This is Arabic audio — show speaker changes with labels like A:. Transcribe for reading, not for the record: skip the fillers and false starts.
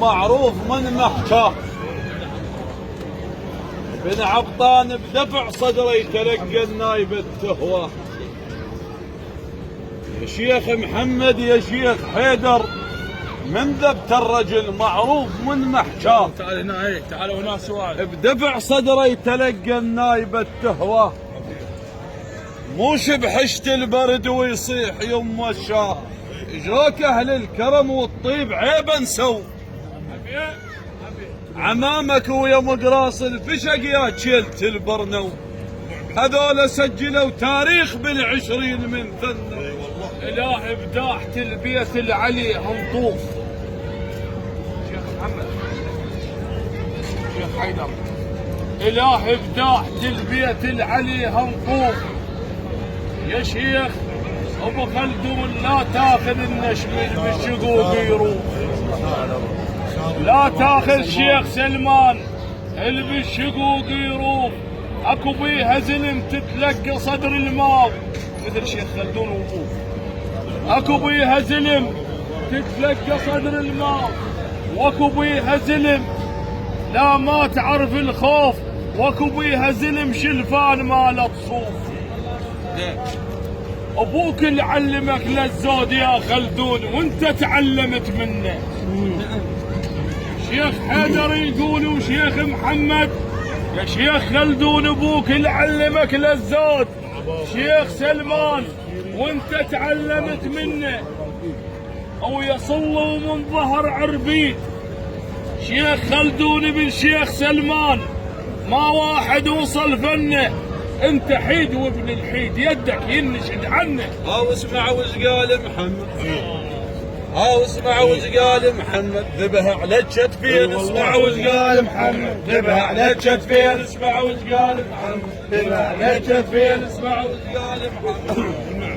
A: معروف من محكاه بن عبطان بدفع صدره يتلقى النايب التهوى. يا شيخ محمد يا شيخ حيدر من ذبت الرجل معروف من محكاه.
B: تعال هنا، تعال هنا سؤال.
A: بدفع صدره يتلقى النايب التهوى، موش بحشت البرد ويصيح يم الشاه. جوك اهل الكرم والطيب عيبا سو عمامك ويا مقراص الفشق يا تشيلت البرنو. هذول سجلوا تاريخ بالعشرين من ثنو.
B: اله ابداع تلبية العلي هنطوف. شيخ محمد شيخ حيدر، اله ابداع تلبية العلي هنطوف. يا شيخ ابو خلدون لا تاخذ النشم بالشقوق يروح، لا تاخذ شيخ سلمان اللي بالشقوق يروح. اكو بيها زلم تتلقى صدر الماء مثل شيخ خلدون وابوه. اكو بيها زلم تتلقى صدر الماء، واكو بيها زلم لا ما تعرف الخوف، واكو بيها زلم شلفان ماله تصوف. ابوك اللي علمك للزود يا خلدون وانت تعلمت منه. شيخ حيدر يقول وشيخ محمد يا شيخ خلدون ابوك اللي علمك للزود شيخ سلمان وانت تعلمت منه. او يصلوا من ظهر عربيد شيخ خلدون بن شيخ سلمان، ما واحد وصل فنه. انت حيد وابن الحيد يدك ينشد عنه.
A: هاو اسمع وش قال محمد، هاو اسمع وش قال محمد ذبح على الشتفين. اسمع وش قال محمد ذبح على الشتفين. اسمع وش قال محمد ذبح على الشتفين. اسمع وش قال محمد.